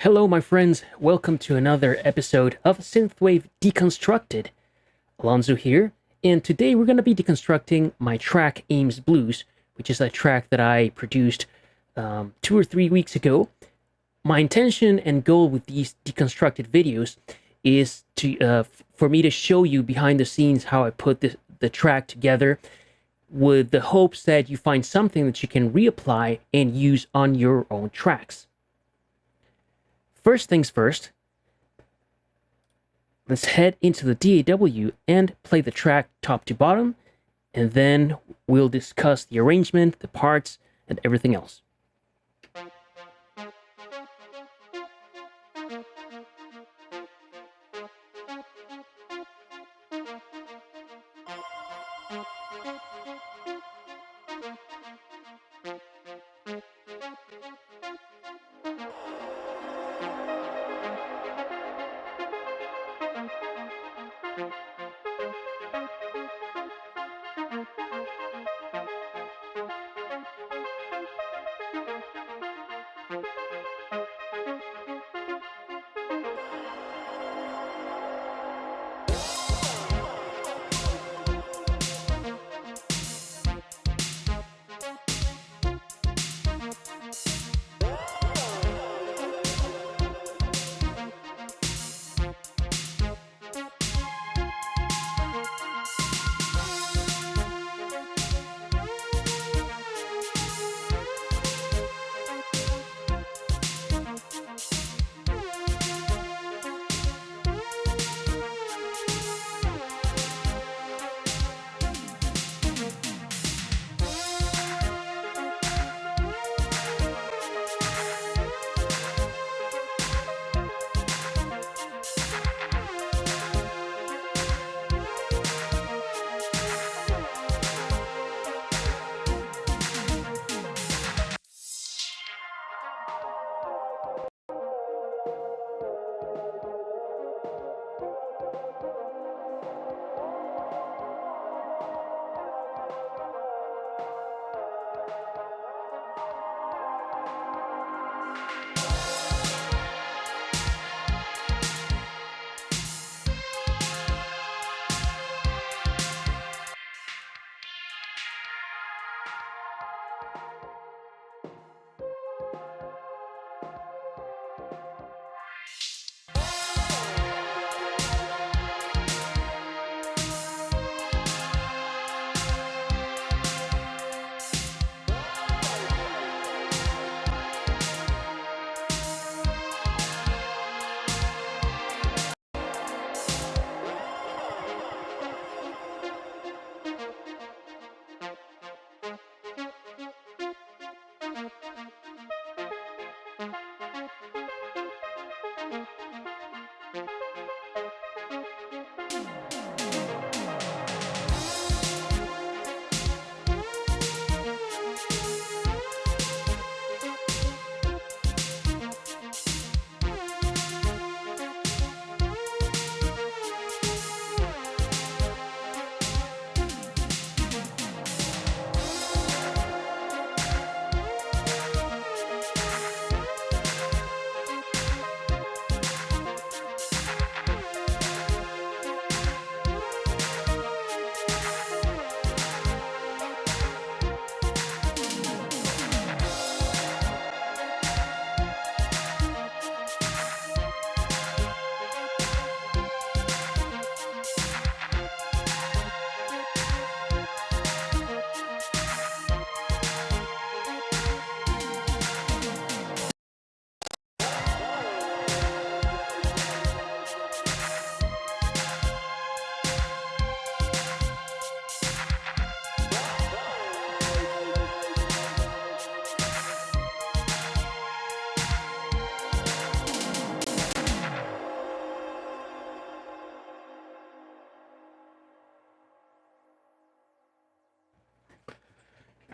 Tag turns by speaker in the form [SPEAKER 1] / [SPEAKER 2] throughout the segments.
[SPEAKER 1] Hello, my friends. Welcome to another episode of Synthwave Deconstructed. Alonzo here, and today we're going to be deconstructing my track Ames Blues, which is a track that I produced 2 or 3 weeks ago. My intention and goal with these deconstructed videos is to for me to show you behind the scenes how I put the track together, with the hopes that you find something that you can reapply and use on your own tracks. First things first, let's head into the DAW and play the track top to bottom, and then we'll discuss the arrangement, the parts, and everything else.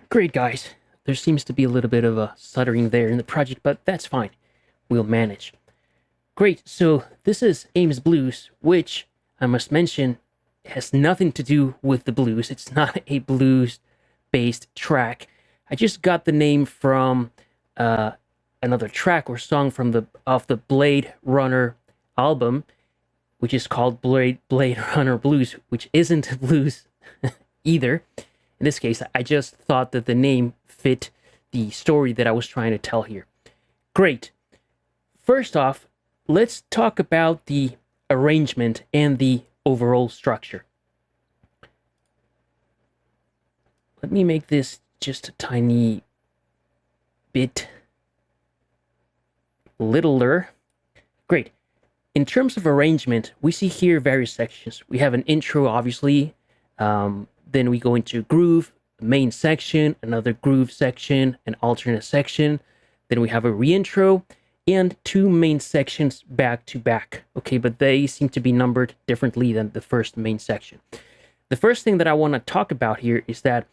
[SPEAKER 1] Great, guys. There seems to be a little bit of a stuttering there in the project, but that's fine. We'll manage. Great, so this is Ames Blues, which I must mention has nothing to do with the blues. It's not a blues based track. I just got the name from another track or song from the Blade Runner album, which is called Blade Runner Blues, which isn't blues either. In this case, I just thought that the name fit the story that I was trying to tell here. Great. First off, let's talk about the arrangement and the overall structure. Let me make this just a tiny bit littler. Great. In terms of arrangement, we see here various sections. We have an intro, obviously. Then we go into groove, main section, another groove section, an alternate section. Then we have a reintro and two main sections back to back. Okay, but they seem to be numbered differently than the first main section. The first thing that I want to talk about here is that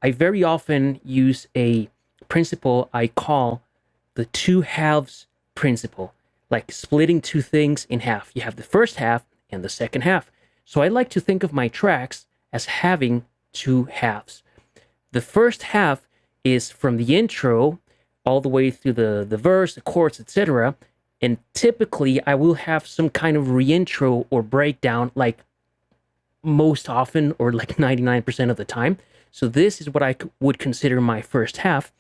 [SPEAKER 1] I very often use a principle I call the two halves principle, like splitting two things in half. You have the first half and the second half. So I like to think of my tracks as having two halves. The first half is from the intro all the way through the verse, the chorus, etc. And typically I will have some kind of reintro or breakdown, like most often, or like 99% of the time. So this is what I would consider my first half.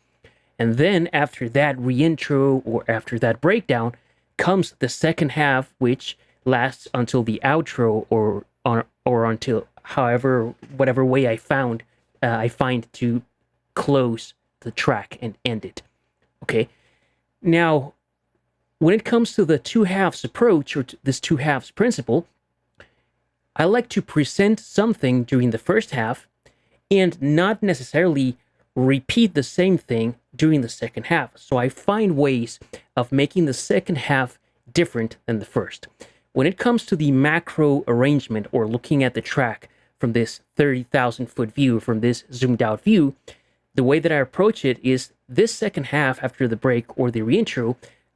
[SPEAKER 1] And then after that reintro or after that breakdown comes the second half, which lasts until the outro or until whatever way I find to close the track and end it. Okay. Now, when it comes to the two halves approach, or this two halves principle, I like to present something during the first half and not necessarily repeat the same thing during the second half. So I find ways of making the second half different than the first. When it comes to the macro arrangement, or looking at the track from this 30,000 foot view, from this zoomed out view, the way that I approach it is this second half after the break or the reintro,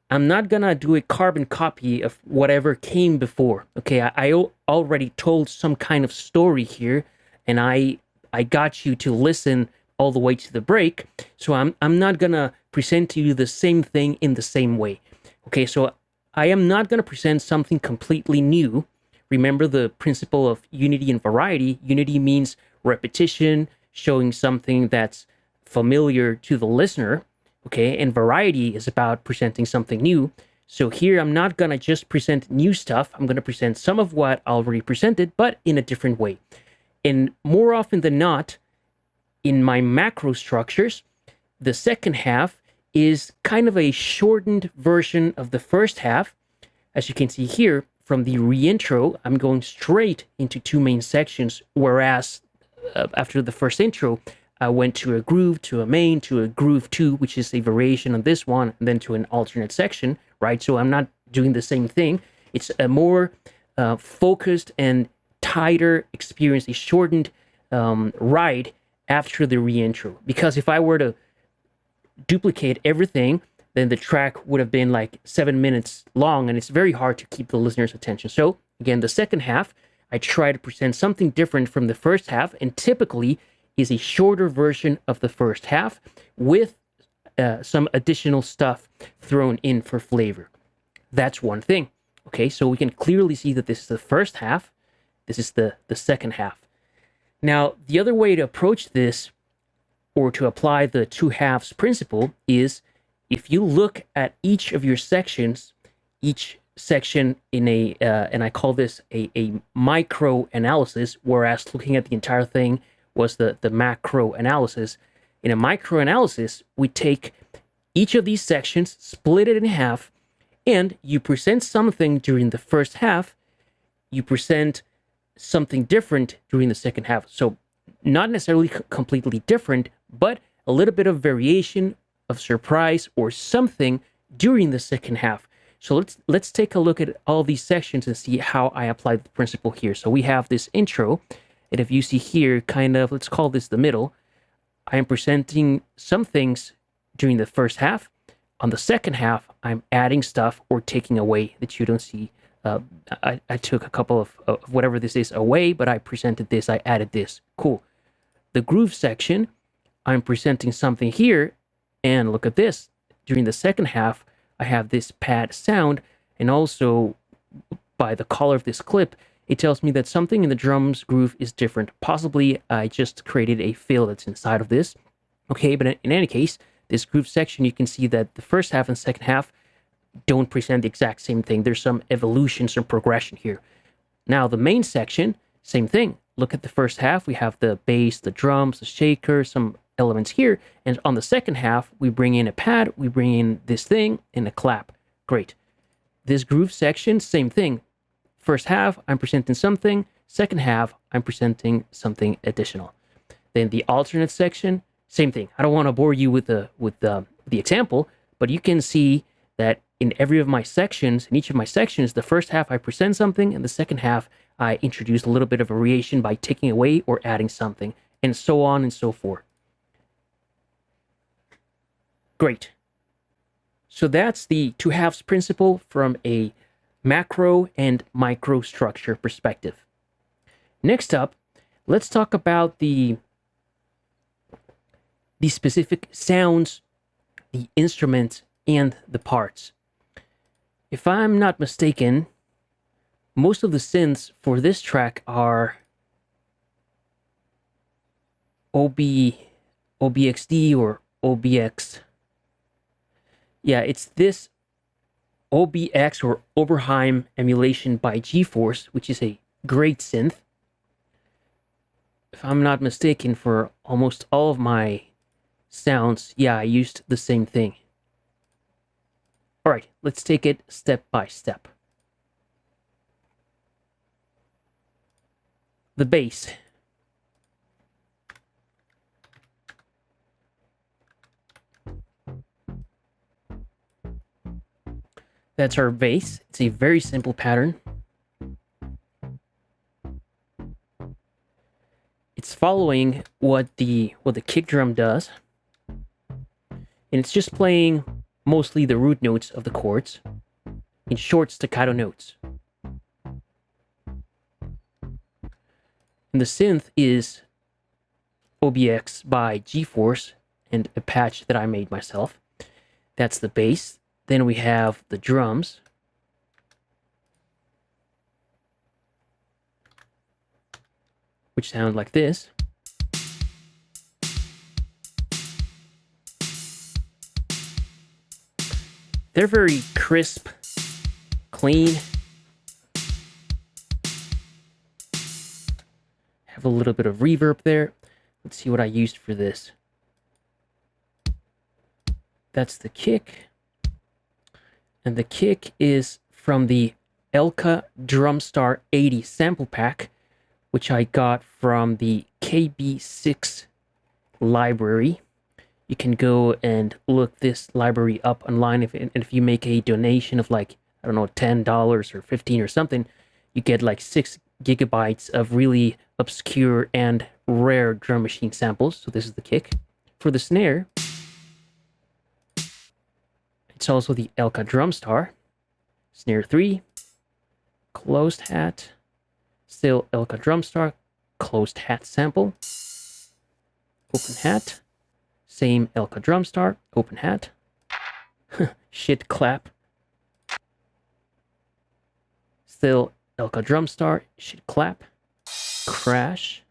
[SPEAKER 1] I'm not gonna do a carbon copy of whatever came before. Okay, I already told some kind of story here, and I got you to listen all the way to the break, so I'm not gonna present to you the same thing in the same way. Okay, so I am not gonna present something completely new. Remember the principle of unity and variety. Unity means repetition, showing something that's familiar to the listener, okay? And variety is about presenting something new. So here I'm not gonna just present new stuff. I'm gonna present some of what I already presented, but in a different way. And more often than not, in my macro structures, the second half is kind of a shortened version of the first half. As you can see here, from the reintro, I'm going straight into two main sections, whereas after the first intro, I went to a groove, to a main, to a groove 2, which is a variation on this one, and then to an alternate section, right? So I'm not doing the same thing. It's a more focused and tighter experience, a shortened ride after the reintro. Because if I were to duplicate everything, then the track would have been like 7 minutes long, and it's very hard to keep the listener's attention. So again, the second half, I try to present something different from the first half, and typically is a shorter version of the first half with some additional stuff thrown in for flavor. That's one thing. Okay, so we can clearly see that this is the first half. This is the second half. Now, the other way to approach this, or to apply the two halves principle, is if you look at each of your sections, each section in a, and I call this a micro analysis, whereas looking at the entire thing was the macro analysis. In a micro analysis, we take each of these sections, split it in half, and you present something during the first half, you present something different during the second half. So not necessarily completely different, but a little bit of variation, of surprise, or something during the second half. So let's take a look at all these sections and see how I apply the principle here. So we have this intro, and if you see here, kind of, let's call this the middle. I am presenting some things during the first half. On the second half, I'm adding stuff or taking away that you don't see. I took a couple of whatever this is away, but I presented this, I added this. Cool. The groove section, I'm presenting something here, and look at this. during the second half, I have this pad sound, and also by the color of this clip, it tells me that something in the drums groove is different. Possibly I just created a fill that's inside of this. Okay, but in any case, this groove section, you can see that the first half and second half don't present the exact same thing. There's some evolution, some progression here. Now, the main section, same thing. Look at the first half. We have the bass, the drums, the shaker, some elements here. And on the second half, we bring in a pad, we bring in this thing, and a clap. Great. This groove section, same thing. First half, I'm presenting something. Second half, I'm presenting something additional. Then the alternate section, same thing. I don't want to bore you with the example, but you can see that in every of my sections, in each of my sections, the first half I present something, and the second half I introduce a little bit of variation by taking away or adding something, and so on and so forth. Great. So that's the two halves principle from a macro and micro structure perspective. Next up, let's talk about the specific sounds, the instruments, and the parts. If I'm not mistaken, most of the synths for this track are OBXD or OBX. Yeah, it's this OBX or Oberheim emulation by GeForce, which is a great synth. If I'm not mistaken, for almost all of my sounds, yeah, I used the same thing. All right, let's take it step by step. The bass. That's our bass. It's a very simple pattern. It's following what the kick drum does. And it's just playing mostly the root notes of the chords in short staccato notes. And the synth is OBX by GeForce and a patch that I made myself. That's the bass. Then we have the drums. Which sound like this. They're very crisp, clean. Have a little bit of reverb there. Let's see what I used for this. That's the kick. And the kick is from the Elka Drumstar 80 sample pack, which I got from the KB6 library. You can go and look this library up online. If you make a donation of like, I don't know, $10 or $15 or something, you get like 6 gigabytes of really obscure and rare drum machine samples. So this is the kick. For the snare, it's also the Elka Drumstar. Snare 3, closed hat, still Elka Drumstar, closed hat sample, open hat, same Elka Drumstar, open hat, shit clap, still Elka Drumstar, shit clap, crash,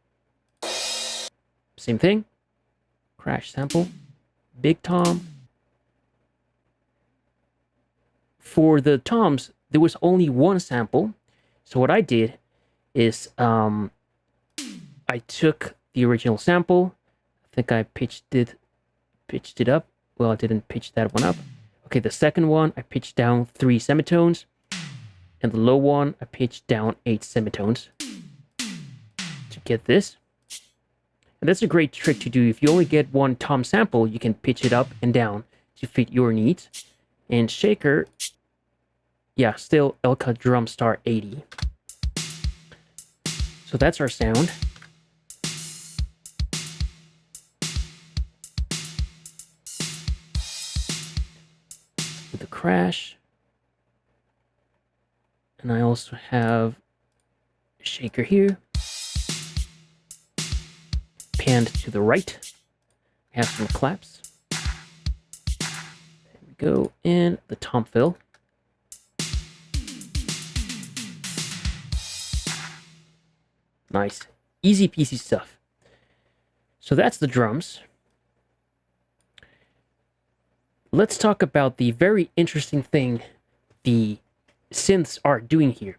[SPEAKER 1] same thing, crash sample, big tom. For the toms, there was only one sample, so what I did is I took the original sample. I think I pitched it up. Well, I didn't pitch that one up. Okay, the second one I pitched down 3 semitones, and the low one I pitched down 8 semitones to get this. And that's a great trick to do. If you only get one tom sample, you can pitch it up and down to fit your needs. And shaker, yeah, still Elka Drumstar 80. So that's our sound. With the crash. And I also have a shaker here. Panned to the right. I have some claps. There we go in the tom fill. Nice. Easy peasy stuff. So that's the drums. Let's talk about the very interesting thing the synths are doing here.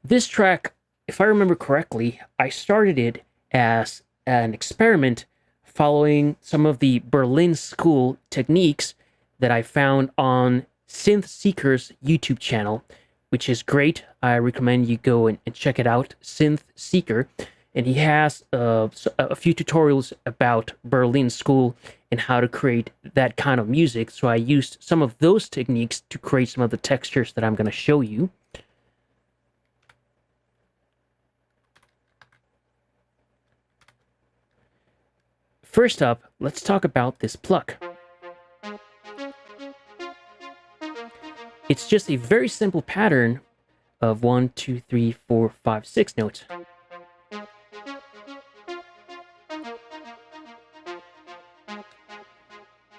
[SPEAKER 1] This track, if I remember correctly, I started it as an experiment following some of the Berlin School techniques that I found on Synth Seeker's YouTube channel, which is great. I recommend you go and check it out, Synth Seeker. And he has a few tutorials about Berlin School and how to create that kind of music. So I used some of those techniques to create some of the textures that I'm going to show you. First up, let's talk about this pluck. It's just a very simple pattern of 1, 2, 3, 4, 5, 6 notes.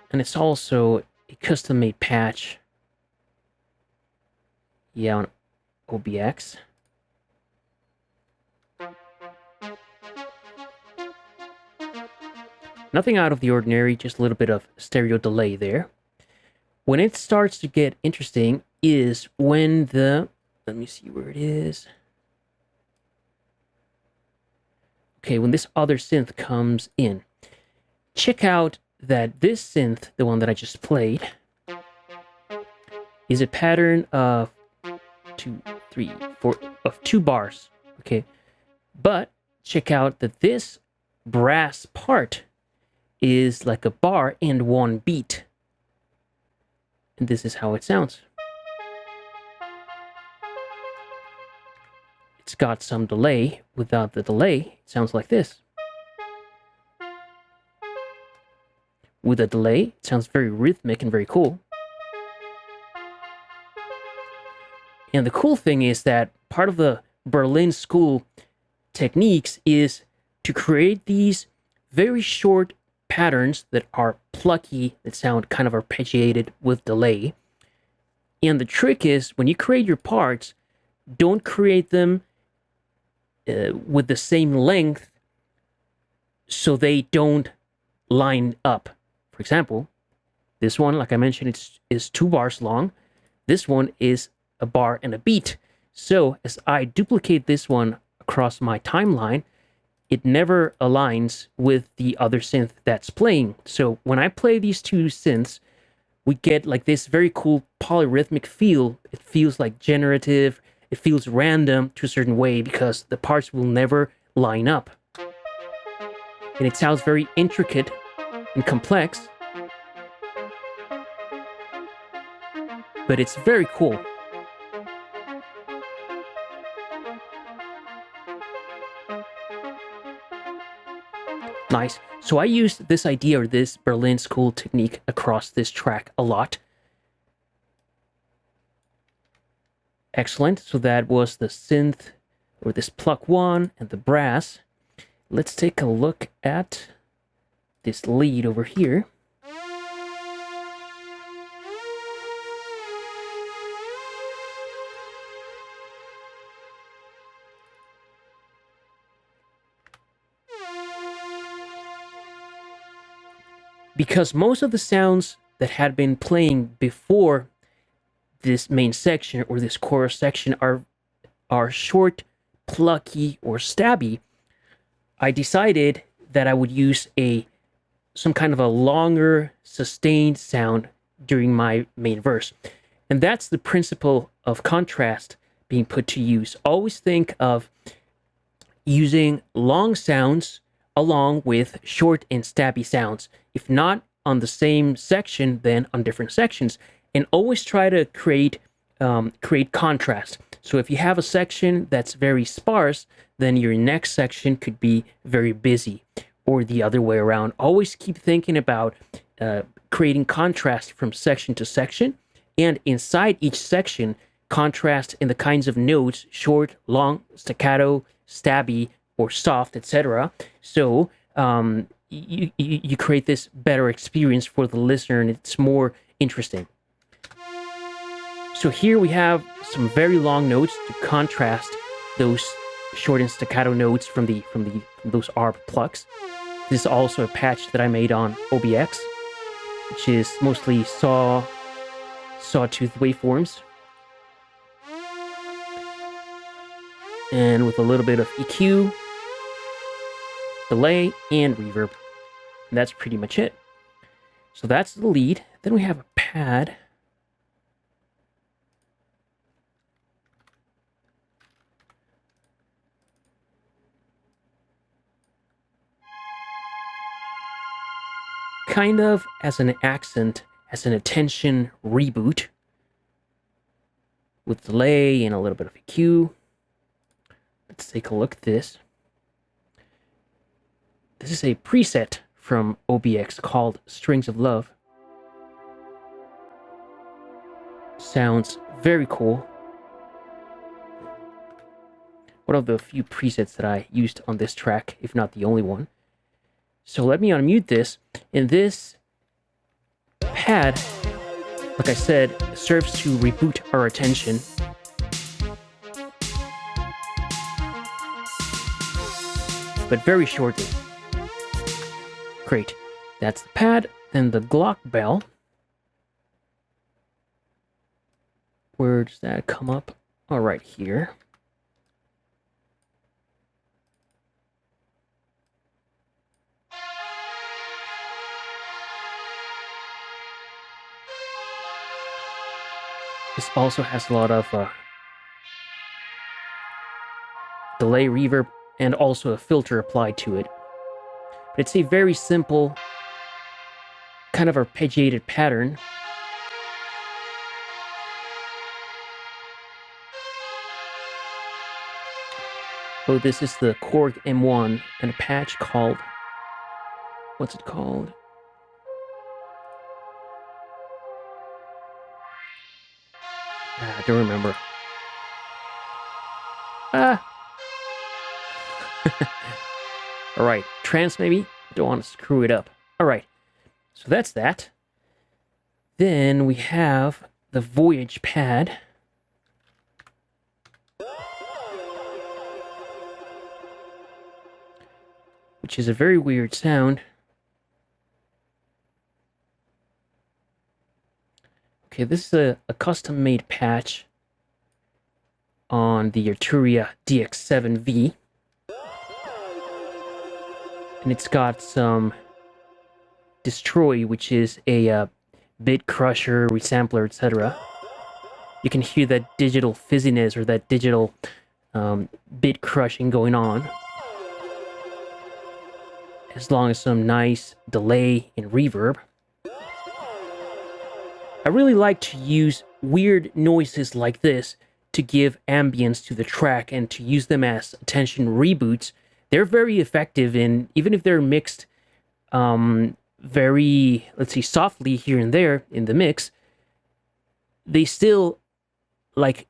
[SPEAKER 1] And it's also a custom-made patch. Yeah, on OBX. Nothing out of the ordinary, just a little bit of stereo delay there. When it starts to get interesting is when the... Let me see where it is. Okay, when this other synth comes in. Check out that this synth, the one that I just played, is a pattern of 2, 3, 4, of 2 bars. Okay, but check out that this brass part is like a bar and 1 beat. And this is how it sounds. It's got some delay. Without the delay, it sounds like this. With a delay, it sounds very rhythmic and very cool. And the cool thing is that part of the Berlin School techniques is to create these very short patterns that are plucky, that sound kind of arpeggiated with delay. And the trick is, when you create your parts, don't create them with the same length so they don't line up. For example, this one, like I mentioned, is 2 bars long. This one is a bar and a beat. So as I duplicate this one across my timeline, it never aligns with the other synth that's playing. So when I play these 2 synths, we get like this very cool polyrhythmic feel. It feels like generative. It feels random to a certain way because the parts will never line up. And it sounds very intricate and complex, but it's very cool. Nice. So I used this idea, or this Berlin School technique, across this track a lot. Excellent. So that was the synth, or this pluck 1, and the brass. Let's take a look at this lead over here. Because most of the sounds that had been playing before this main section, or this chorus section, are short, plucky, or stabby, I decided that I would use some kind of a longer, sustained sound during my main verse. And that's the principle of contrast being put to use. Always think of using long sounds along with short and stabby sounds. If not on the same section, then on different sections. And always try to create contrast. So if you have a section that's very sparse, then your next section could be very busy, or the other way around. Always keep thinking about creating contrast from section to section, and inside each section, contrast in the kinds of notes: short, long, staccato, stabby, or soft, etc. So you create this better experience for the listener, and it's more interesting. So here we have some very long notes to contrast those short and staccato notes from those ARP plucks. This is also a patch that I made on OBX, which is mostly sawtooth waveforms, and with a little bit of EQ, delay, and reverb. And that's pretty much it. So that's the lead. Then we have a pad. Kind of as an accent, as an attention reboot, with delay and a little bit of EQ. Let's take a look at this. This is a preset from OBX called Strings of Love. Sounds very cool. One of the few presets that I used on this track, if not the only one. So let me unmute this, and this pad, like I said, serves to reboot our attention. But very shortly. Great. That's the pad. Then the Glock bell. Where does that come up? Oh, right here. This also has a lot of delay, reverb, and also a filter applied to it. But it's a very simple, kind of arpeggiated pattern. Oh, this is the Korg M1 and a patch called... What's it called? I don't remember. Alright, trance maybe? Don't want to screw it up. Alright, so that's that. Then we have the Voyage pad. Which is a very weird sound. Okay, this is a custom-made patch on the Arturia DX7V. And it's got some Destroy, which is a bit crusher, resampler, etc. You can hear that digital fizziness or that digital bit crushing going on. As long as some nice delay and reverb. I really like to use weird noises like this to give ambience to the track and to use them as attention reboots. They're very effective in, even if they're mixed very, let's see, softly here and there in the mix, they still like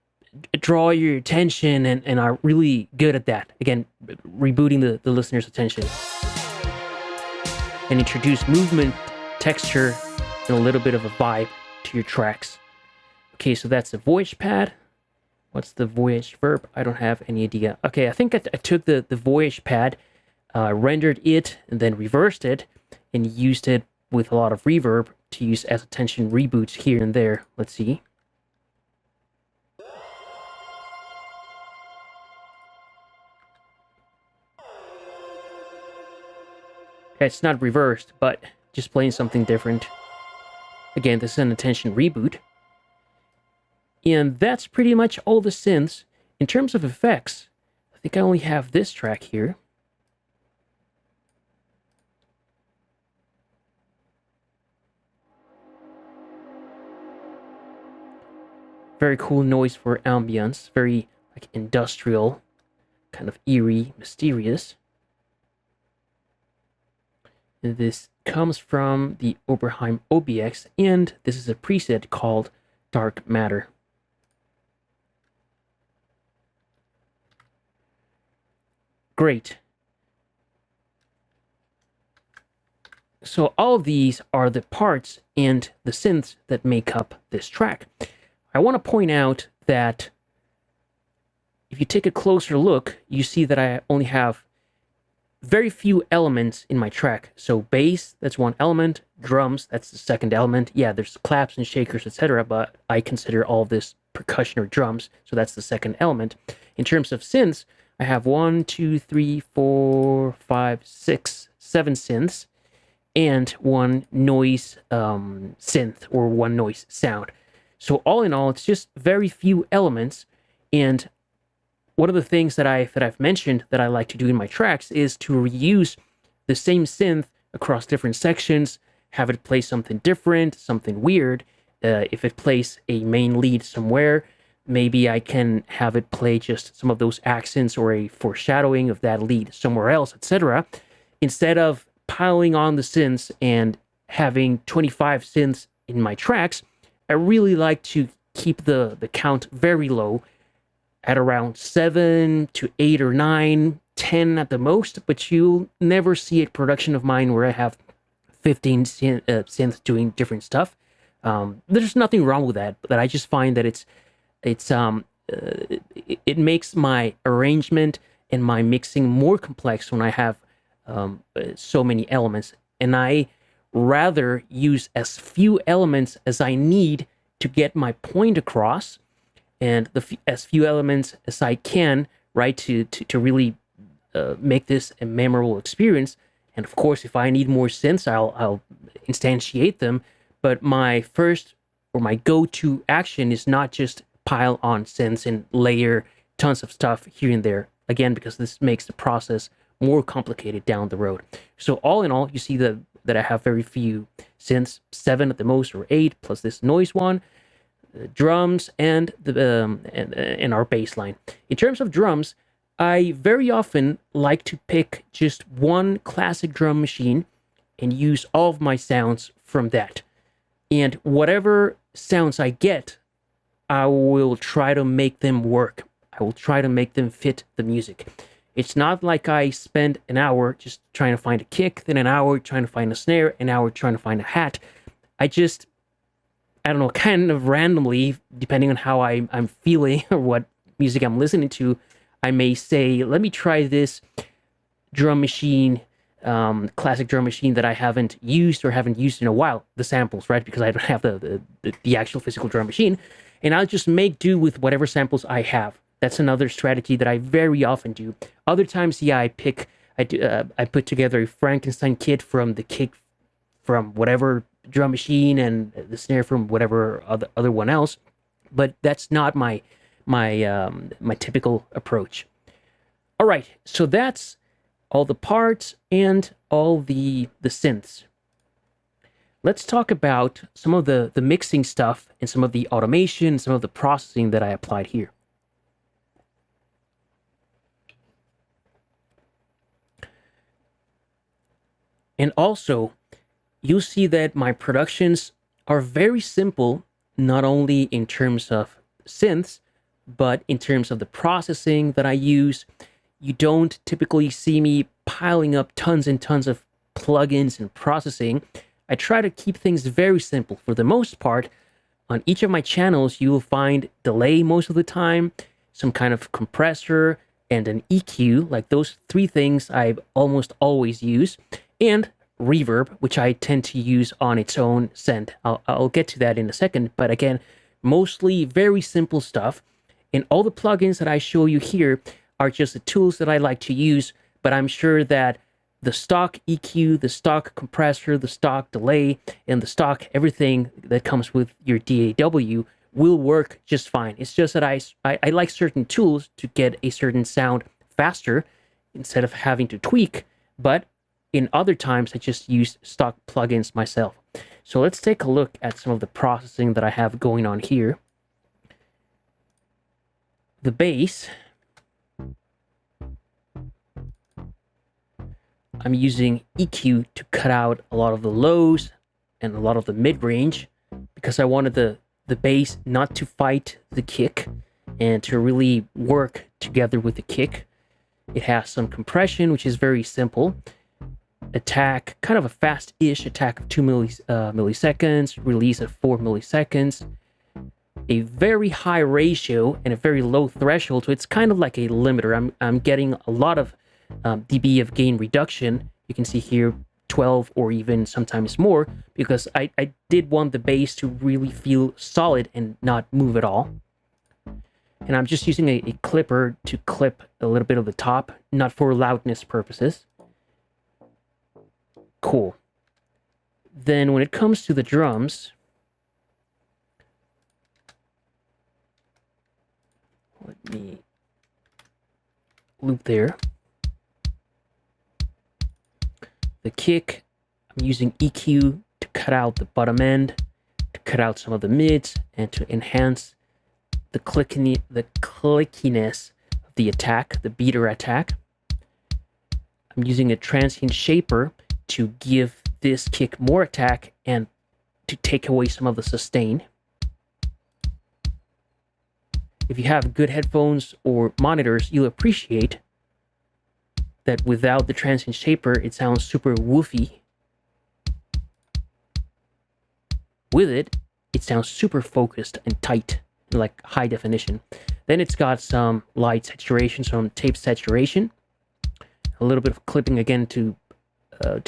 [SPEAKER 1] draw your attention and are really good at that. Again, rebooting the listener's attention. And introduce movement, texture, and a little bit of a vibe to your tracks. Okay, so that's the Voyage pad. What's the Voyage verb? I don't have any idea. Okay, I think I took the Voyage pad, rendered it, and then reversed it, and used it with a lot of reverb to use as attention reboots here and there. Let's see. It's not reversed, but just playing something different. Again, this is an attention reboot. And that's pretty much all the synths. In terms of effects, I think I only have this track here. Very cool noise for ambience, very like industrial, kind of eerie, mysterious. And this comes from the Oberheim OBX, and this is a preset called Dark Matter. Great. So all of these are the parts and the synths that make up this track. I want to point out that if you take a closer look, you see that I only have very few elements in my track. So bass, that's one element. Drums, that's the second element. Yeah, there's claps and shakers, etc., but I consider all of this percussion or drums, so that's the second element. In terms of synths, I have 1, 2, 3, 4, 5, 6, 7 synths, and one noise synth or one noise sound. So all in all, it's just very few elements. And one of the things that I've mentioned that I like to do in my tracks is to reuse the same synth across different sections, have it play something different, something weird. If it plays a main lead somewhere, maybe I can have it play just some of those accents or a foreshadowing of that lead somewhere else, etc. Instead of piling on the synths and having 25 synths in my tracks, I really like to keep the count very low at around 7 to 8 or 9, 10 at the most, but you'll never see a production of mine where I have 15 synths doing different stuff. There's nothing wrong with that, but I just find that it makes my arrangement and my mixing more complex when I have so many elements, and I rather use as few elements as I need to get my point across, and as few elements as I can, right, to really make this a memorable experience. And of course, if I need more synths, I'll instantiate them. But my first or my go-to action is not just pile on synths and layer tons of stuff here and there. Again, because this makes the process more complicated down the road. So all in all, you see that I have very few synths, 7 at the most or 8, plus this noise one, drums, and and our bass line. In terms of drums, I very often like to pick just one classic drum machine and use all of my sounds from that. And whatever sounds I get, I will try to make them work. I will try to make them fit the music. It's not like I spend an hour just trying to find a kick, then an hour trying to find a snare, an hour trying to find a hat. I don't know, kind of randomly, depending on how I'm feeling or what music I'm listening to, I may say, let me try this drum machine, classic drum machine that I haven't used in a while, the samples, right? Because I don't have the actual physical drum machine. And I'll just make do with whatever samples I have. That's another strategy that I very often do. Other times, yeah, I put together a Frankenstein kit from the kick from whatever drum machine and the snare from whatever other one else. But that's not my typical approach. All right, so that's all the parts and all the synths. Let's talk about some of the mixing stuff and some of the automation, some of the processing that I applied here. And also, you'll see that my productions are very simple, not only in terms of synths, but in terms of the processing that I use. You don't typically see me piling up tons and tons of plugins and processing. I try to keep things very simple. For the most part, on each of my channels, you will find delay most of the time, some kind of compressor, and an EQ. Like those 3 things I almost always use. And reverb, which I tend to use on its own scent. I'll get to that in a second, but again, mostly very simple stuff. And all the plugins that I show you here are just the tools that I like to use, but I'm sure that the stock EQ, the stock compressor, the stock delay, and the stock everything that comes with your DAW will work just fine. It's just that I like certain tools to get a certain sound faster instead of having to tweak, but in other times I just use stock plugins myself. So let's take a look at some of the processing that I have going on here. The bass, I'm using EQ to cut out a lot of the lows and a lot of the mid-range because I wanted the bass not to fight the kick and to really work together with the kick. It has some compression, which is very simple. attack, kind of a fast-ish attack of 2 milliseconds, release of 4 milliseconds, a very high ratio and a very low threshold, so it's kind of like a limiter. I'm getting a lot of dB of gain reduction. You can see here 12 or even sometimes more, because I did want the bass to really feel solid and not move at all. And I'm just using a clipper to clip a little bit of the top, not for loudness purposes. Cool. Then when it comes to the drums, let me loop there. The kick, I'm using EQ to cut out the bottom end, to cut out some of the mids, and to enhance the clickiness of the attack, the beater attack. I'm using a transient shaper to give this kick more attack and to take away some of the sustain. If you have good headphones or monitors, you'll appreciate that without the transient shaper, it sounds super woofy. With it, it sounds super focused and tight, like high definition. Then it's got some light saturation, some tape saturation, a little bit of clipping again to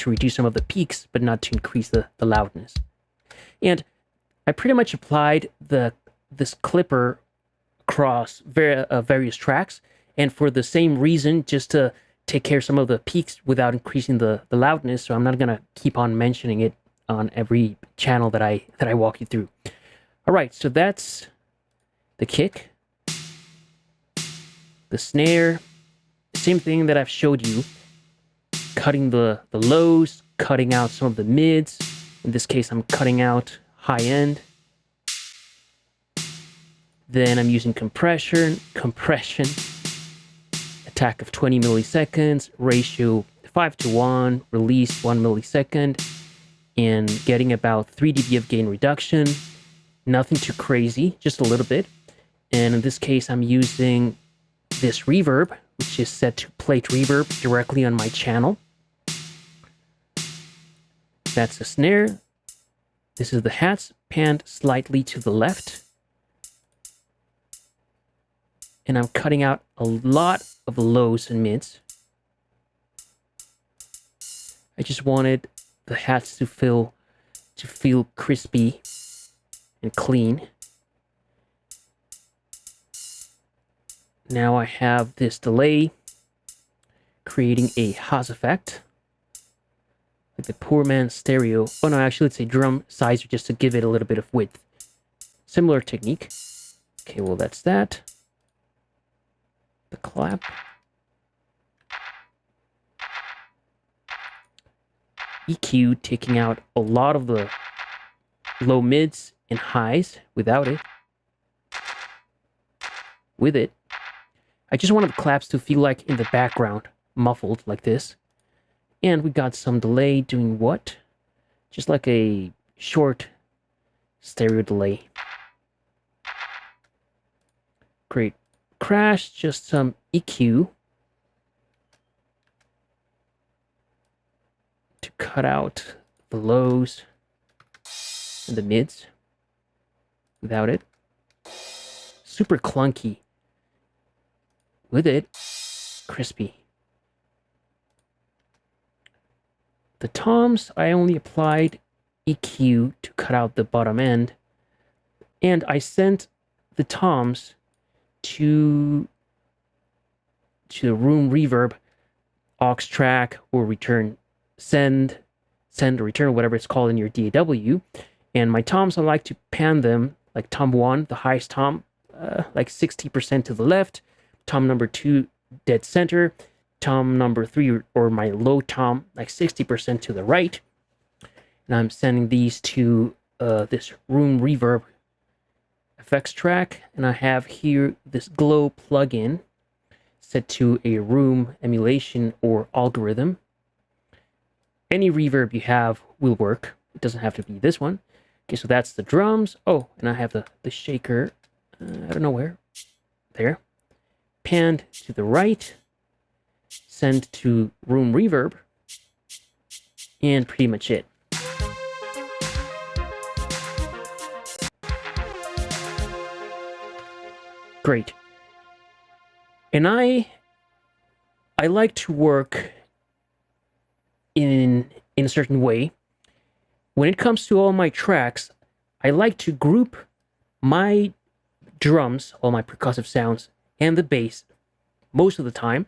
[SPEAKER 1] reduce some of the peaks, but not to increase the loudness. And I pretty much applied this clipper across various tracks, and for the same reason, just to take care of some of the peaks without increasing the loudness. So I'm not gonna keep on mentioning it on every channel that I walk you through. All right, so that's the kick, the snare, same thing that I've showed you, cutting the lows, cutting out some of the mids. In this case, I'm cutting out high end. Then I'm using compression, attack of 20 milliseconds, ratio 5:1, release 1 millisecond, and getting about 3 dB of gain reduction. Nothing too crazy, just a little bit. And in this case, I'm using this reverb, which is set to plate reverb directly on my channel. That's the snare. This is the hats, panned slightly to the left. And I'm cutting out a lot of lows and mids. I just wanted the hats to feel crispy and clean. Now I have this delay creating a Haas effect, like the poor man's stereo. Oh no, actually it's a drum sizer just to give it a little bit of width. Similar technique. Okay, well that's that. The clap. EQ, taking out a lot of the low mids and highs without it. With it, I just wanted the claps to feel like in the background, muffled like this. And we got some delay doing what? Just like a short stereo delay. Great. Crash, just some EQ to cut out the lows and the mids without it. Super clunky. With it, crispy. The toms, I only applied EQ to cut out the bottom end, and I sent the toms to the room reverb aux track or return send or return, whatever it's called in your DAW. And my toms, I like to pan them like tom 1, the highest tom, like 60% to the left, tom number 2 dead center, tom number 3 or my low tom like 60% to the right. And I'm sending these to this room reverb effects track, and I have here this glow plugin set to a room emulation or algorithm. Any reverb you have will work. It doesn't have to be this one. Okay, so that's the drums. Oh, and I have the shaker. I don't know where. There. Panned to the right. Send to room reverb. and pretty much it. Great. And I like to work in a certain way. When it comes to all my tracks, I like to group my drums, all my percussive sounds, and the bass most of the time,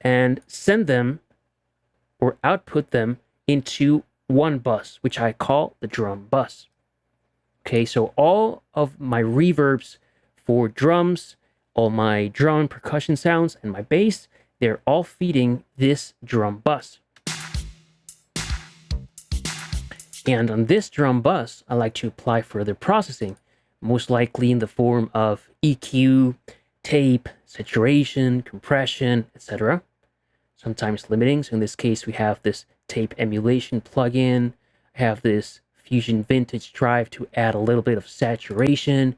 [SPEAKER 1] and send them or output them into one bus, which I call the drum bus. Okay, so all of my reverbs for drums, all my drum and percussion sounds, and my bass, they're all feeding this drum bus. And on this drum bus, I like to apply further processing, most likely in the form of EQ, tape, saturation, compression, etc. Sometimes limiting. So in this case, we have this tape emulation plugin. I have this Fusion Vintage drive to add a little bit of saturation.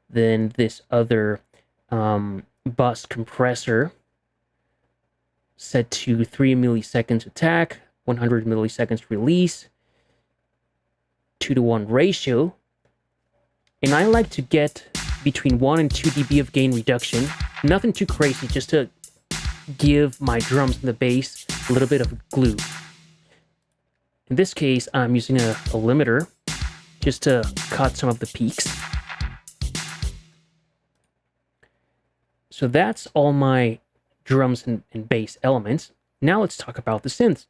[SPEAKER 1] Then this other bus compressor set to 3 milliseconds attack, 100 milliseconds release, 2:1 ratio. And I like to get between 1 and 2 dB of gain reduction. Nothing too crazy, just to give my drums and the bass a little bit of glue. In this case, I'm using a limiter just to cut some of the peaks. So that's all my drums and bass elements. Now let's talk about the synths.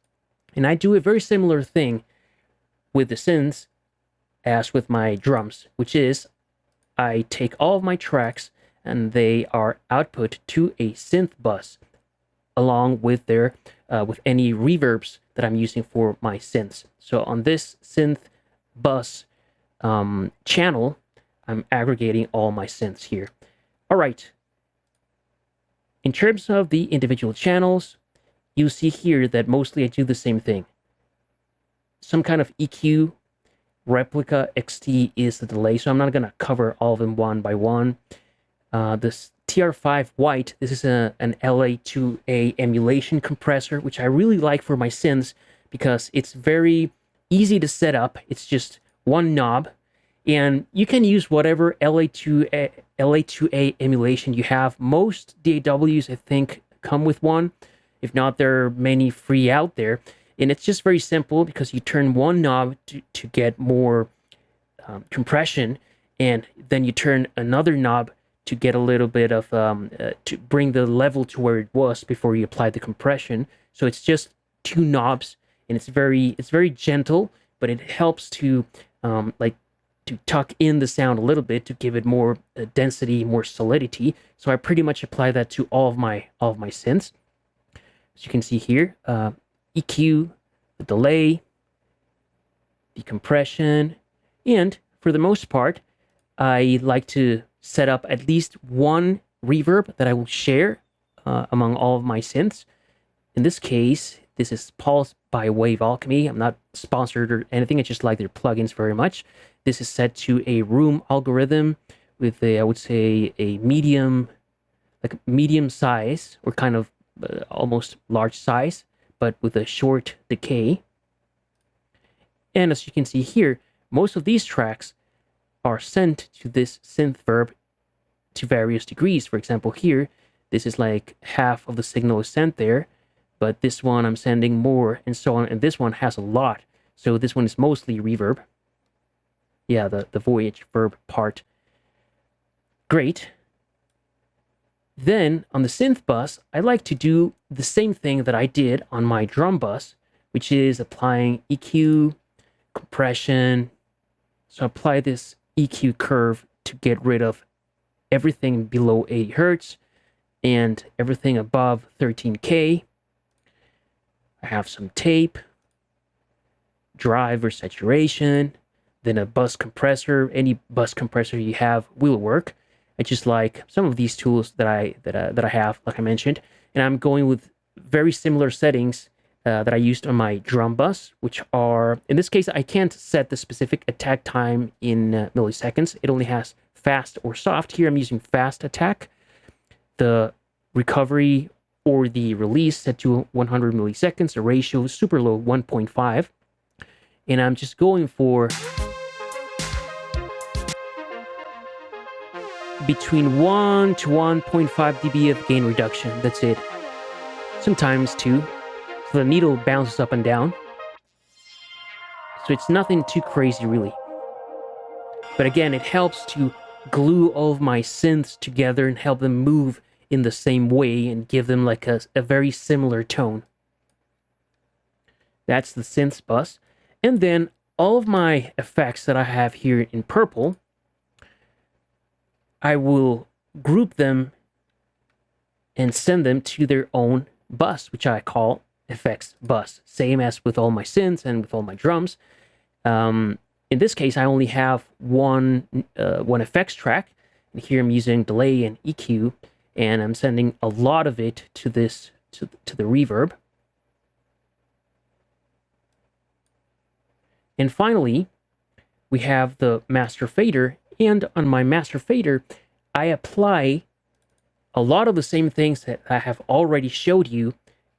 [SPEAKER 1] And I do a very similar thing with the synths as with my drums, which is I take all of my tracks and they are output to a synth bus along with their with any reverbs that I'm using for my synths. So on this synth bus channel, I'm aggregating all my synths here. All right. In terms of the individual channels, you see here that mostly I do the same thing. Some kind of EQ, replica, XT is the delay, so I'm not going to cover all of them one by one. This TR5 white, this is an LA2A emulation compressor, which I really like for my synths because it's very easy to set up. It's just one knob, and you can use whatever LA2A emulation you have. Most DAWs, I think, come with one. If not, there are many free out there. And it's just very simple because you turn one knob to get more compression, and then you turn another knob to get a little bit of, to bring the level to where it was before you apply the compression. So it's just two knobs, and it's very gentle, but it helps to to tuck in the sound a little bit to give it more density, more solidity. So I pretty much apply that to all of my synths. As you can see here, EQ, the delay, the compression, and for the most part, I like to set up at least one reverb that I will share among all of my synths. In this case, this is Pulse by Wave Alchemy. I'm not sponsored or anything. I just like their plugins very much. This is set to a room algorithm with I would say a medium size, or kind of almost large size, but with a short decay. And as you can see here, most of these tracks are sent to this synth verb to various degrees. For example, here, this is like half of the signal is sent there, but this one I'm sending more, and so on, and this one has a lot. So this one is mostly reverb. Yeah, the voyage verb part. Great. Then on the synth bus, I like to do the same thing that I did on my drum bus, which is applying EQ, compression. So apply this EQ curve to get rid of everything below 80 Hertz and everything above 13K. I have some tape, drive or saturation, then a bus compressor. Any bus compressor you have will work. I just like some of these tools that I have, like I mentioned, and I'm going with very similar settings that I used on my drum bus, which are, in this case, I can't set the specific attack time in milliseconds. It only has fast or soft. Here I'm using fast attack. The recovery or the release set to 100 milliseconds, the ratio super low, 1.5. And I'm just going for between 1 to 1.5 dB of gain reduction. That's it. Sometimes 2. So the needle bounces up and down. So it's nothing too crazy, really. But again, it helps to glue all of my synths together and help them move in the same way and give them like a very similar tone. That's the synths bus. And then all of my effects that I have here in purple, I will group them and send them to their own bus, which I call effects bus. Same as with all my synths and with all my drums. In this case, I only have one effects track. And here I'm using delay and EQ, and I'm sending a lot of it to this to the reverb. And finally, we have the master fader, and on my master fader, I apply a lot of the same things that I have already showed you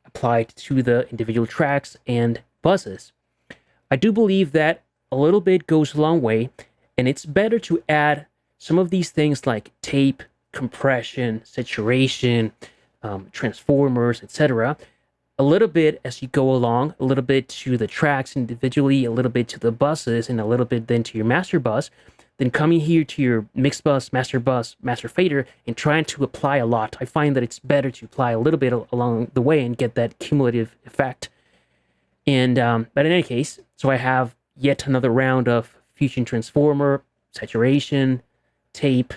[SPEAKER 1] applied to the individual tracks and buzzes. I do believe that a little bit goes a long way, and it's better to add some of these things like tape, compression, saturation, transformers, etc., a little bit as you go along, a little bit to the tracks individually, a little bit to the buses, and a little bit then to your master bus, then coming here to your mixed bus, master fader, and trying to apply a lot. I find that it's better to apply a little bit along the way and get that cumulative effect. And but in any case, so I have yet another round of fusion transformer, saturation, tape,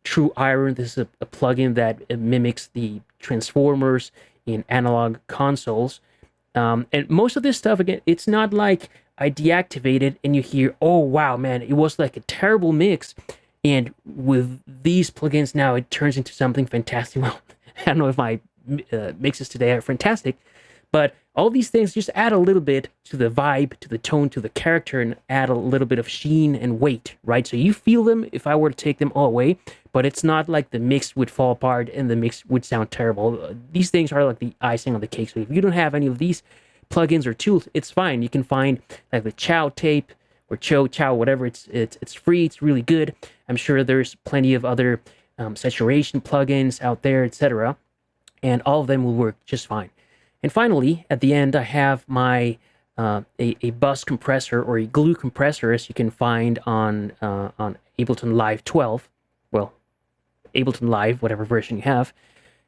[SPEAKER 1] true iron. This is a plugin that mimics the transformers in analog consoles. And most of this stuff, again, it's not like I deactivate it and you hear, oh wow, man, it was like a terrible mix. And with these plugins now, it turns into something fantastic. Well, I don't know if my mixes today are fantastic, but all these things just add a little bit to the vibe, to the tone, to the character, and add a little bit of sheen and weight, right? So you feel them if I were to take them all away, but it's not like the mix would fall apart and the mix would sound terrible. These things are like the icing on the cake. So if you don't have any of these plugins or tools, it's fine. You can find like the Chow tape or Chow, whatever. It's free. It's really good. I'm sure there's plenty of other saturation plugins out there, etc., and all of them will work just fine. And finally, at the end, I have my a bus compressor or a glue compressor, as you can find on Ableton Live 12. Well, Ableton Live, whatever version you have.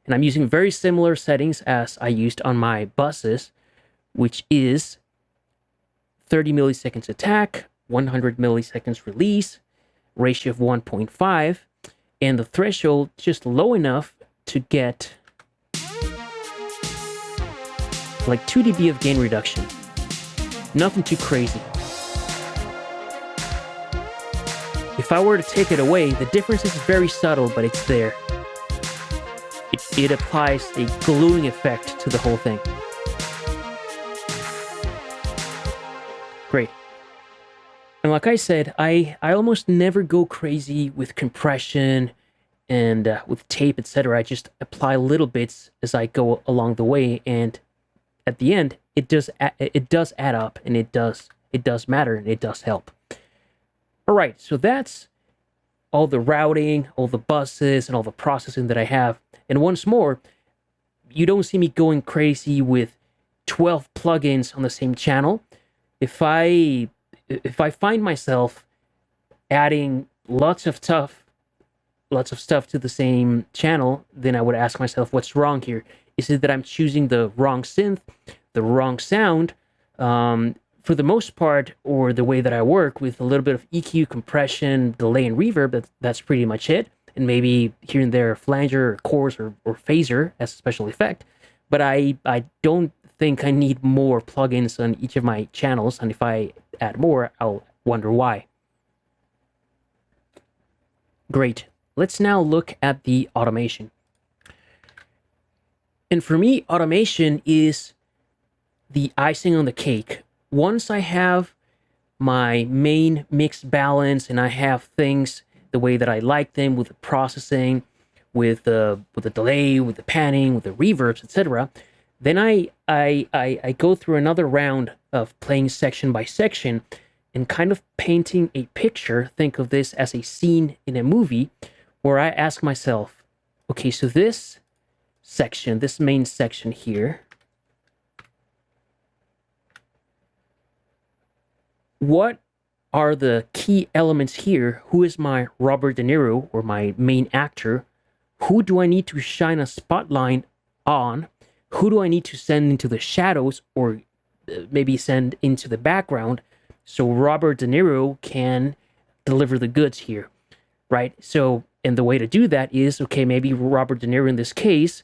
[SPEAKER 1] And I'm using very similar settings as I used on my buses, which is 30 milliseconds attack, 100 milliseconds release, ratio of 1.5, and the threshold just low enough to get like 2 dB of gain reduction. Nothing too crazy. If I were to take it away, the difference is very subtle, but it's there. It applies a gluing effect to the whole thing. Great. And like I said, I almost never go crazy with compression and with tape, etc. I just apply little bits as I go along the way, and at the end, it does add up, and it does matter, and it does help. All right, so that's all the routing, all the buses, and all the processing that I have. And once more, you don't see me going crazy with 12 plugins on the same channel. If I find myself adding lots of stuff to the same channel, then I would ask myself, what's wrong here? Is it that I'm choosing the wrong synth, the wrong sound? For the most part, or the way that I work with a little bit of EQ, compression, delay, and reverb, that's pretty much it. And maybe here and there a flanger, or chorus, or phaser as a special effect. But I don't think I need more plugins on each of my channels, and if I add more, I'll wonder why. Great. Let's now look at the automation. And for me, automation is the icing on the cake. Once I have my main mix balance and I have things the way that I like them with the processing, with the delay, with the panning, with the reverbs, etc. Then I go through another round of playing section by section and kind of painting a picture. Think of this as a scene in a movie where I ask myself, okay, so this section, this main section here, what are the key elements here? Who is my Robert De Niro, or my main actor? Who do I need to shine a spotlight on? Who do I need to send into the shadows, or maybe send into the background, so Robert De Niro can deliver the goods here, right? So, and the way to do that is, okay, maybe Robert De Niro in this case,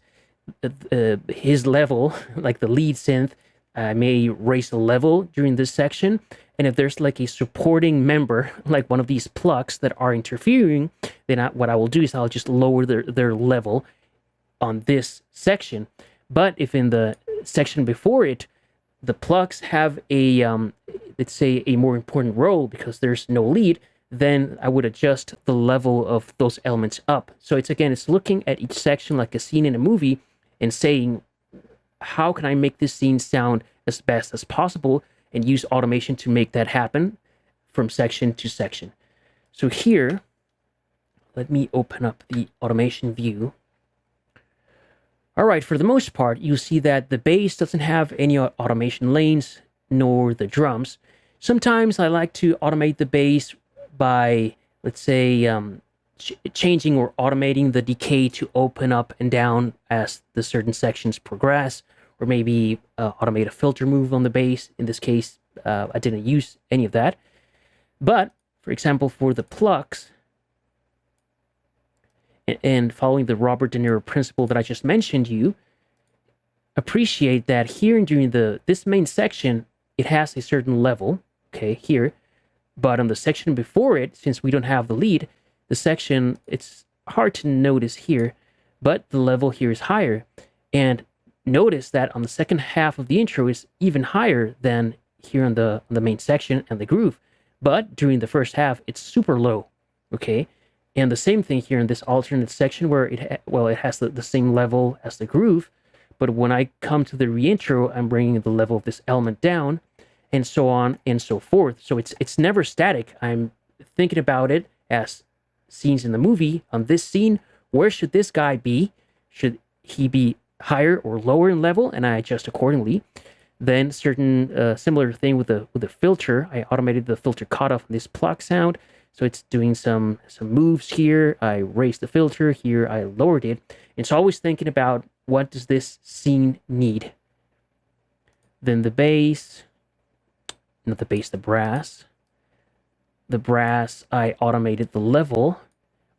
[SPEAKER 1] his level, like the lead synth, may raise the level during this section. And if there's like a supporting member, like one of these plugs that are interfering, then what I will do is I'll just lower their level on this section. But if in the section before it, the plugs have a, let's say, a more important role because there's no lead, then I would adjust the level of those elements up. So it's looking at each section like a scene in a movie and saying, how can I make this scene sound as best as possible, and use automation to make that happen from section to section. So here, let me open up the automation view. All right, for the most part, you see that the bass doesn't have any automation lanes, nor the drums. Sometimes I like to automate the bass by, let's say, changing or automating the decay to open up and down as the certain sections progress, or maybe automate a filter move on the bass. In this case, I didn't use any of that. But, for example, for the plugs, and following the Robert De Niro principle that I just mentioned, you appreciate that here during this main section, it has a certain level, okay, here. But on the section before it, since we don't have the lead, the section, it's hard to notice here, but the level here is higher. And notice that on the second half of the intro is even higher than here on the main section and the groove. But during the first half, it's super low, okay? And the same thing here in this alternate section where it has the same level as the groove, but when I come to the reintro, I'm bringing the level of this element down, and so on and so forth. So it's never static. I'm thinking about it as scenes in the movie. On this scene, where should this guy be? Should he be higher or lower in level? And I adjust accordingly. Then certain similar thing with the filter. I automated the filter cutoff on this plug sound. So it's doing some moves here. I raised the filter here. I lowered it. And so always thinking about, what does this scene need? Then the bass, not the bass, the brass. The brass, I automated the level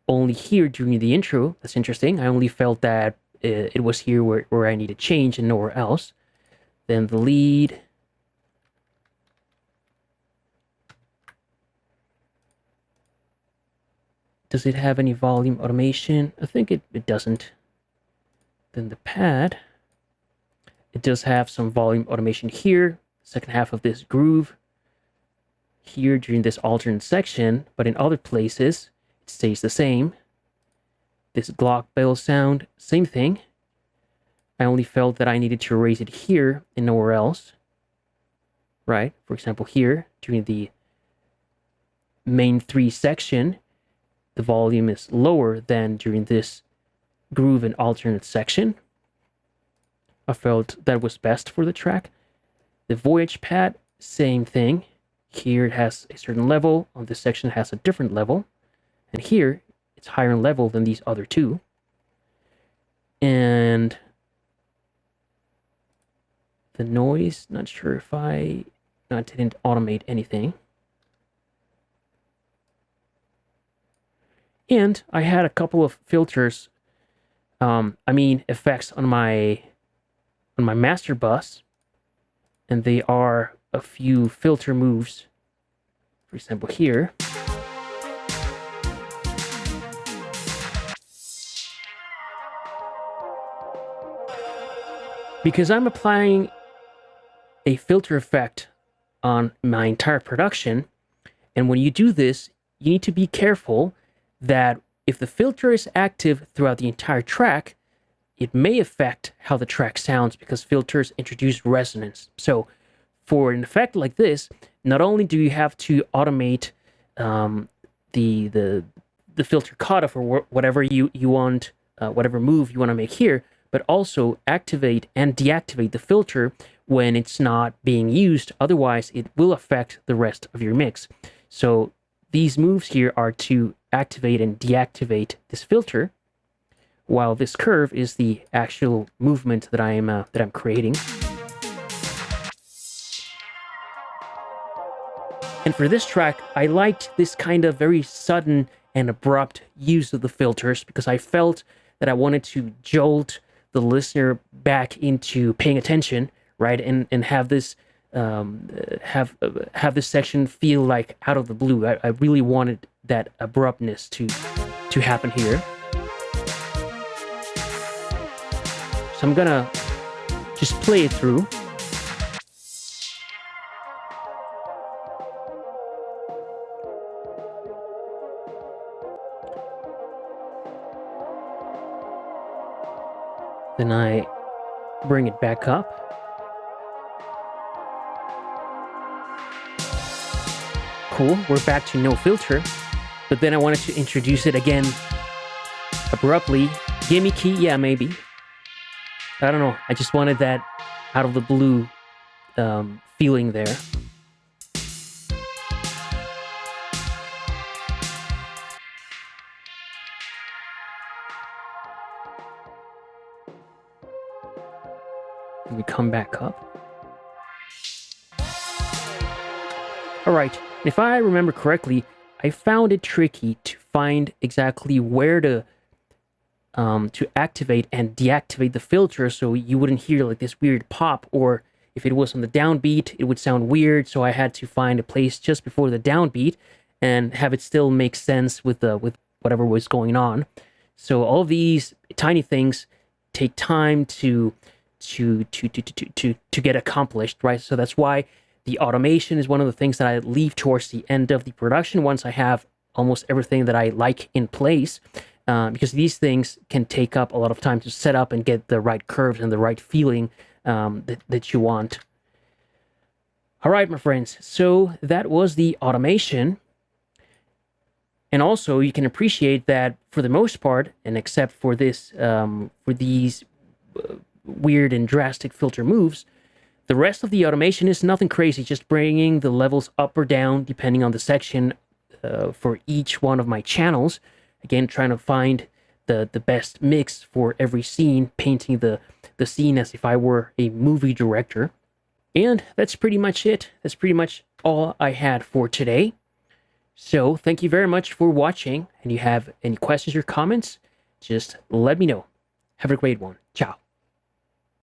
[SPEAKER 1] only here during the intro. That's interesting. I only felt that it was here where I need to change and nowhere else. Then the lead. Does it have any volume automation? I think it doesn't. Then the pad. It does have some volume automation here. Second half of this groove. Here during this alternate section, but in other places, it stays the same. This Glock bell sound, same thing. I only felt that I needed to raise it here and nowhere else. Right? For example, here, during the main 3 section, the volume is lower than during this groove and alternate section. I felt that was best for the track. The Voyage pad, same thing. Here it has a certain level, on this section it has a different level, and here it's higher in level than these other two. And the noise, not sure if I didn't automate anything. And I had a couple of filters, effects on my master bus, and they are a few filter moves. For example, here. Because I'm applying a filter effect on my entire production, and when you do this, you need to be careful that if the filter is active throughout the entire track, it may affect how the track sounds because filters introduce resonance. So for an effect like this, not only do you have to automate the filter cutoff or whatever you want, whatever move you want to make here, but also activate and deactivate the filter when it's not being used. Otherwise, it will affect the rest of your mix. So these moves here are to activate and deactivate this filter, while this curve is the actual movement that I'm creating. And for this track, I liked this kind of very sudden and abrupt use of the filters because I felt that I wanted to jolt the listener back into paying attention, right? And have this have this section feel like out of the blue. I really wanted that abruptness to happen here. So I'm gonna just play it through. Then I bring it back up. Cool, we're back to no filter. But then I wanted to introduce it again abruptly. Gimmicky, yeah, maybe. I don't know, I just wanted that out of the blue feeling there. And we come back up. Alright, if I remember correctly, I found it tricky to find exactly where to activate and deactivate the filter so you wouldn't hear like this weird pop, or if it was on the downbeat, it would sound weird, so I had to find a place just before the downbeat and have it still make sense with whatever was going on. So all of these tiny things take time to get accomplished, right? So that's why the automation is one of the things that I leave towards the end of the production once I have almost everything that I like in place, because these things can take up a lot of time to set up and get the right curves and the right feeling that you want. All right, my friends, so that was the automation. And also, you can appreciate that for the most part, and except for this, for these weird and drastic filter moves, the rest of the automation is nothing crazy, just bringing the levels up or down depending on the section for each one of my channels. Again, trying to find the best mix for every scene, painting the scene as if I were a movie director. And that's pretty much it. That's pretty much all I had for today. So thank you very much for watching, and you have any questions or comments, just let me know. Have a great one. Ciao.